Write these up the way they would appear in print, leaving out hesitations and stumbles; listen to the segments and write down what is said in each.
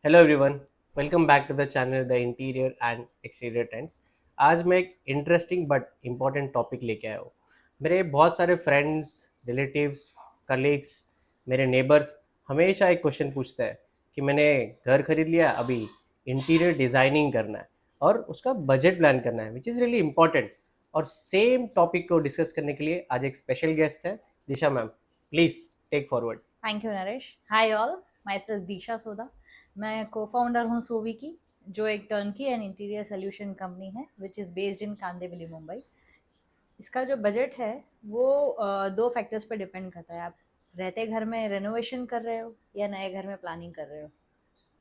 Hello everyone, welcome back to the channel the interior and exterior trends. आज मैं एक interesting but important topic लेके आया हूँ। मेरे बहुत सारे फ्रेंड्स, रिलेटिव्स, कलीग्स, मेरे नेबर्स हमेशा एक क्वेश्चन पूछते हैं कि मैंने घर खरीद लिया, अभी इंटीरियर डिज़ाइनिंग करना है और उसका बजट प्लान करना है, विच इज़ रियली इम्पॉर्टेंट। और सेम टॉपिक को डिस्कस करने के लिए आज एक स्पेशल गेस्ट है, Disha ma'am. Please take forward. Thank you Naresh. Hi all, myself Disha Soda. मैं को फाउंडर हूँ सोवी की, जो एक turnkey and interior solution company है which is based in Kandivali Mumbai. इसका जो बजट है वो दो फैक्टर्स पे डिपेंड करता है। आप रहते घर में रेनोवेशन कर रहे हो या नए घर में प्लानिंग कर रहे हो।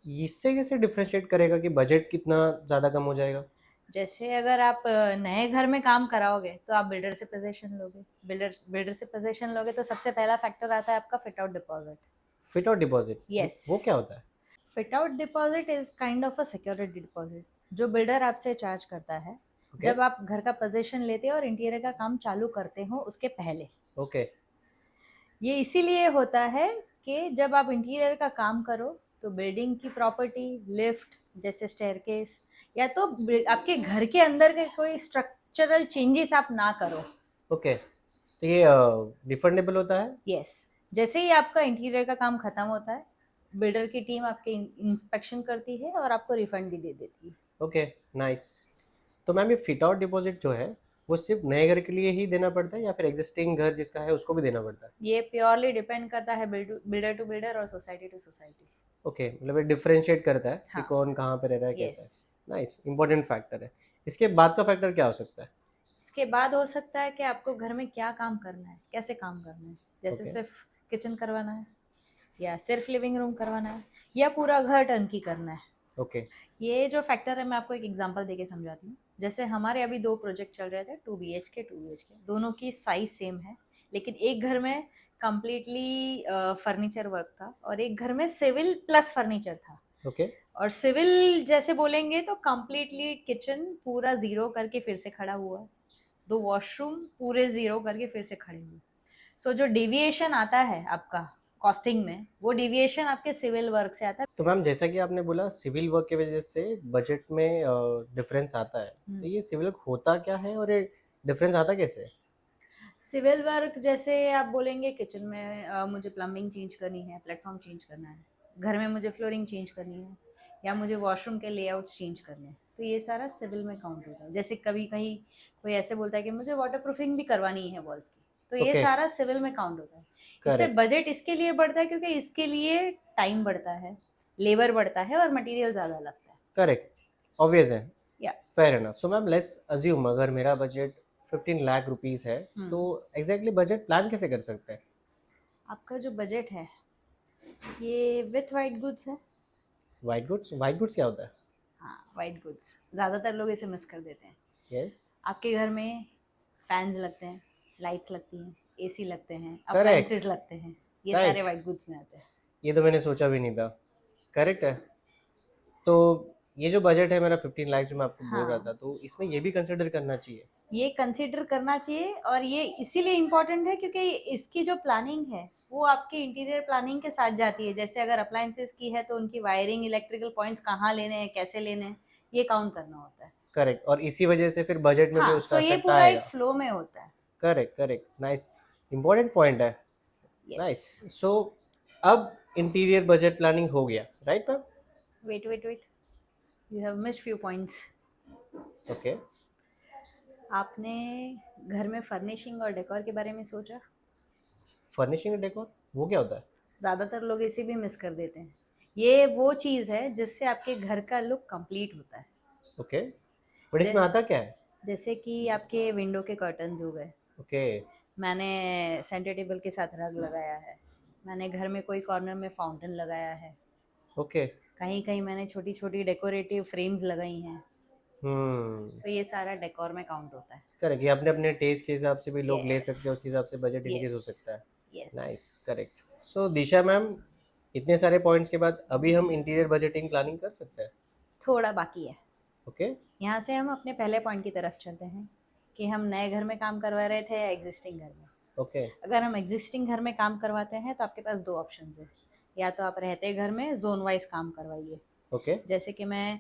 इससे कैसे डिफरेंशिएट करेगा कि बजट कितना ज़्यादा कम हो जाएगा? जैसे अगर आप नए घर में काम कराओगे तो आप बिल्डर से पोजीशन लोगे। बिल्डर से पोजीशन लोगे तो सबसे पहला फैक्टर आता है आपका फिट आउट डिपॉजिट। फिट और डिपॉजिट, यस, वो क्या होता है? Fit out deposit is kind of a security deposit जो बिल्डर आपसे चार्ज करता है ओके। जब आप घर का पोजीशन लेते हो और इंटीरियर का काम चालू करते हो उसके पहले। ओके। ये इसीलिए होता है कि जब आप इंटीरियर का काम करो तो बिल्डिंग की प्रॉपर्टी, लिफ्ट जैसे स्टेयरकेस, या तो आपके घर के अंदर के कोई स्ट्रक्चरल चेंजेस आप ना करो। ओके, तो ये रिफंडेबल होता है? यस, जैसे ही आपका इंटीरियर का काम खत्म होता है बिल्डर की टीम आपके इंस्पेक्शन करती है और आपको रिफंड भी दे देती है। Okay, nice. तो मैम, ये फिट आउट डिपॉजिट जो है वो सिर्फ नए घर के लिए ही देना पड़ता है या फिर एग्जिस्टिंग घर जिसका है उसको भी देना पड़ता है? ये प्योरली डिपेंड करता है बिल्डर टू बिल्डर और सोसाइटी टू सोसाइटी। ओके, मतलब ये डिफरेंशिएट करता है कि हाँ। कौन कहाँ पे रह रहा है, यस। कैसा है। नाइस, इंपॉर्टेंट फैक्टर है। इसके बाद का फैक्टर क्या हो सकता है? इसके बाद हो सकता है कि आपको घर में क्या काम करना है, कैसे काम करना है। जैसे ओके। सिर्फ किचन करवाना है, या सिर्फ लिविंग रूम करवाना है, या पूरा घर टर्नकी करना है। ओके। ये जो फैक्टर है मैं आपको एक एग्जांपल देके समझाती हूँ। जैसे हमारे अभी दो प्रोजेक्ट चल रहे थे, 2 BHK 2 BHK, दोनों की साइज सेम है। लेकिन एक घर में कंप्लीटली फर्नीचर वर्क था और एक घर में सिविल प्लस फर्नीचर था। ओके। और सिविल जैसे बोलेंगे तो कंप्लीटली किचन पूरा जीरो करके फिर से खड़ा हुआ है, दो वॉशरूम पूरे जीरो करके फिर से खड़े हुए। सो जो डेविएशन आता है आपका कॉस्टिंग में, वो डेविएशन आपके सिविल वर्क से आता है। तो मैम, जैसा कि आपने बोला सिविल वर्क की वजह से बजट में डिफरेंस आता है, तो ये सिविल वर्क होता क्या है और ये डिफरेंस आता कैसे है? सिविल वर्क जैसे आप बोलेंगे किचन में मुझे प्लम्बिंग चेंज करनी है, प्लेटफॉर्म चेंज करना है, घर में मुझे फ्लोरिंग चेंज करनी है, या मुझे वॉशरूम के लेआउट्स चेंज करने हैं, तो ये सारा सिविल में काउंट होता है। जैसे कभी कहीं कोई ऐसे बोलता है कि मुझे वाटर प्रूफिंग भी करवानी है वॉल्स की, तो ये ओके। सारा सिविल में काउंट होता है। इससे करेक्ट। बजट इसके लिए बढ़ता है क्योंकि इसके लिए टाइम बढ़ता है, लेबर बढ़ता है और मटेरियल ज़्यादा लगता है। करेक्ट, ऑब्वियस है। या fair enough. So ma'am, let's assume अगर मेरा बजट 15 लाख रुपीज़ है, तो एग्जैक्टली बजट प्लान कैसे कर सकते हैं? आपका जो बजट है ये विथ वाइट गुड्स है। White goods? वाइट गुड्स क्या होता है? हाँ, वाइट गुड्स ज़्यादातर लोग इसे मिस कर देते हैं। यस। आपके घर में फैंस लगते हैं, लाइट्स लगती हैं, एसी लगते हैं, करेक्ट। अप्लायंसेस लगते हैं, ये सारे राइट। वाइट गुड्स में आते हैं। ये तो मैंने सोचा भी नहीं था। करेक्ट है। तो ये जो बजट है मेरा 15 लाख जो मैं आपको बोल रहा था, हाँ, तो इसमें ये भी कंसिडर करना चाहिए? ये कंसिडर करना चाहिए और ये इसीलिए इम्पोर्टेंट है क्योंकि इसकी जो प्लानिंग है वो आपके इंटीरियर प्लानिंग के साथ जाती है। जैसे अगर अप्लायंसेस की है तो उनकी वायरिंग, इलेक्ट्रिकल पॉइंट्स कहाँ लेने हैं, कैसे लेने हैं, ये काउंट करना होता है। करेक्ट, और इसी वजह से फिर बजट में भी हाँ, उसका सो ये इफेक्ट पूरा एक आएगा। फ्लो में होता है। Correct, correct, nice, important point है। यस। नाइस। सो अब इंटीरियर बजट प्लानिंग हो गया, right ma'am? Wait wait wait, you have missed few points. Okay. आपने घर में फर्निशिंग और डेकोर के बारे में सोचा? फर्निशिंग डेकोर, वो क्या होता है? ज़्यादातर लोग इसे भी मिस कर देते हैं। ये वो चीज़ है जिससे आपके घर का लुक कंप्लीट होता है। ओके, बट इसमें आता क्या है? जैसे कि आपके विंडो के कर्टन्स हो गए, ओके। मैंने सेंटर टेबल के साथ रग लगाया है, मैंने घर में कोई कॉर्नर में फाउंटेन लगाया है, ओके। कहीं कहीं मैंने छोटी छोटी डेकोरेटिव फ्रेम्स लगाई हैं। हम्म। सो ये सारा डेकोर में काउंट होता है। करेक्ट, ये अपने अपने टेस्ट के हिसाब से भी लोग ले यस। सकते हैं, उसके हिसाब से बजट इंक्रीज यस। हो सकता है। Yes. Nice, correct. So Disha ma'am, इतने सारे पॉइंट्स के बाद अभी हम इंटीरियर बजटिंग प्लानिंग कर सकते हैं? थोड़ा बाकी है। ओके। यहाँ से हम अपने पहले पॉइंट की तरफ चलते हैं कि हम नए घर में काम करवा रहे थे या एग्जिस्टिंग घर में। ओके। अगर हम एग्जिस्टिंग घर में काम करवाते हैं तो आपके पास दो ऑप्शंस है। या तो आप रहते घर में जोन वाइज काम करवाइए। ओके जैसे कि मैं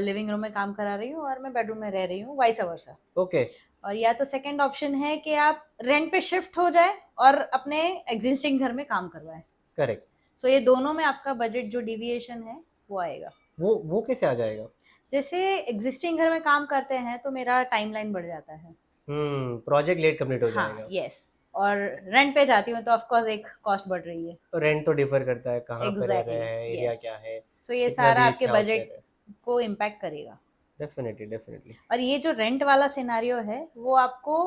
लिविंग रूम में काम करा रही हूँ और मैं बेडरूम में रह रही हूँ, वाइस वर्सा। ओके और या तो सेकंड ऑप्शन है कि आप रेंट पे शिफ्ट हो जाए और अपने एग्जिस्टिंग घर में काम करवाएं। करेक्ट। सो ये दोनों में आपका बजट जो डिविएशन है वो आएगा। वो कैसे आ जाएगा? जैसे एग्जिस्टिंग घर में काम करते हैं तो मेरा टाइमलाइन बढ़ जाता है। प्रोजेक्ट लेट कंप्लीट हो हाँ, जाएगा। यस। और रेंट पे जाती हूँ तो ऑफ कोर्स एक कॉस्ट बढ़ रही है। तो रेंट तो डिफर करता है, कहाँ पर रह रहे एग्जैक्टली, हैं, एरिया यस। क्या है, सो ये कितना सारा आपके बीएचके हाउस ले बजट रहे हैं। को इम्पैक्ट करेगा। Definitely definitely. और ये जो रेंट वाला सिनारियो है वो आपको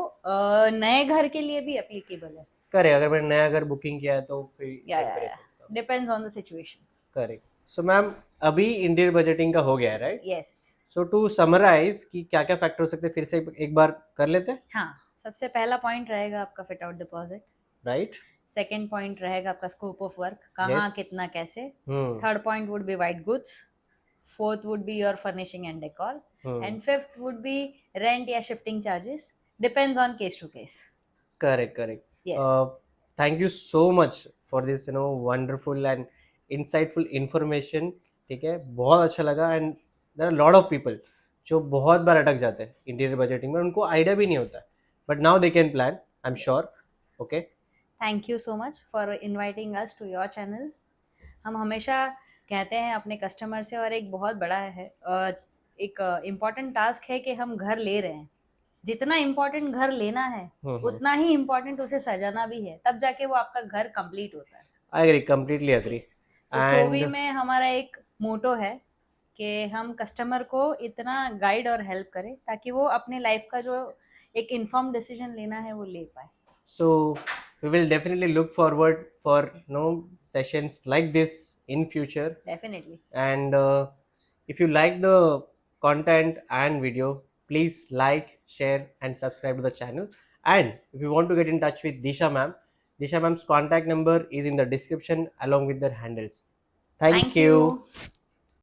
नए घर के लिए भी एप्लीकेबल है। करेक्ट, अगर मैंने नया घर बुकिंग किया है तो फिर रेंट पे रह सकता हूँ। Depends on the situation. Correct. So ma'am, अभी इंटीरियर बजटिंग का हो गया है, right? Yes. So to summarize कि क्या क्या फैक्टर हो सकते हैं, फिर से एक बार कर लेते हैं। हाँ, सबसे पहला पॉइंट रहेगा आपका fit out deposit. Right. Second point रहेगा आपका स्कोप ऑफ वर्क, कहाँ Yes. कितना कैसे। Hmm third point would be white goods. Fourth would be your furnishing and decor. And fifth would be rent या shifting charges, depends on case to case. Correct correct. Yes. Thank you so much for this wonderful and insightful information. ठीक है, बहुत अच्छा लगा। And there are lot of people जो बहुत बार अटक जाते हैं इंटीरियर बजटिंग में, उनको आइडिया भी नहीं होता, but now they can plan, I am sure. Okay, thank you so much for inviting us to your channel. हम हमेशा कहते हैं अपने कस्टमर से, और एक बहुत बड़ा है एक इम्पॉर्टेंट टास्क है कि हम घर ले रहे हैं। जितना इम्पोर्टेंट घर लेना है उतना ही इम्पोर्टेंट उसे सजाना भी है, तब जाके वो आपका घर कंप्लीट होता है। I agree, completely agree. So Sovi में हमारा एक मोटो है कि हम कस्टमर को इतना गाइड और हेल्प करें ताकि वो अपने लाइफ का जो एक इन्फॉर्म डिसीजन लेना है वो ले पाए। So we will definitely look forward for sessions like this in future. Definitely. And if you like the content and video, please like, share, and subscribe to the channel. And if you want to get in touch with Disha ma'am's contact number is in the description along with their handles. Thank you.